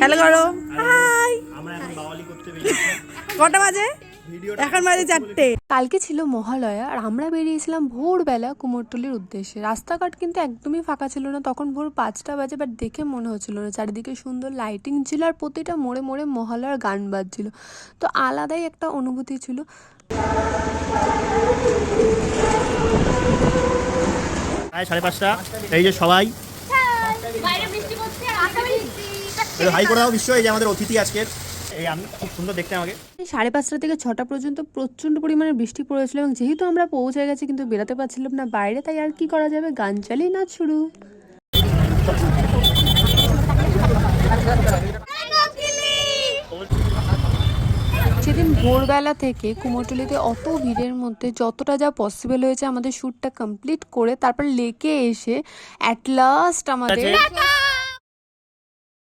Hello করো, high. কটা বাজে? এখন বাজে 4টে। কালকে ছিল মহালয়া আর আমরা বেরিয়েছিলাম ভোরবেলা কুমোরটুলির উদ্দেশ্যে। রাস্তাঘাট কিন্তু একদমই ফাঁকা ছিল না, তখন ভোর 5টা বাজে, বাট দেখে মনে হচ্ছিল না। চারিদিকে সুন্দর লাইটিং ছিল আর প্রতিটা মোড়ে মোড়ে মহালয়ার গান বাজছিল, তো আলাদাই একটা অনুভূতি ছিল। 5:30। এই যে সবাই হাই করে দাও বিশ্ব, এই যে আমাদের অতিথি আজকের, এই আমি খুব সুন্দর দেখতে আমাকে। 5:30 থেকে 6টা পর্যন্ত প্রচণ্ড পরিমাণে বৃষ্টি পড়েছিল এবং যেহেতু আমরা পৌঁছে গেছি কিন্তু বেরোতে পারছিলাম না বাইরে, তাই আর কি করা যাবে, গান চালিয়ে নাচ শুরু। সেদিন ভোরবেলা থেকে কুমোরটুলিতে অত ভিড়ের মধ্যে যতটা যা পসিবল হয়েছে আমাদের শ্যুটটা কমপ্লিট করে তারপর লেকে এসে অ্যাট লাস্ট আমাদের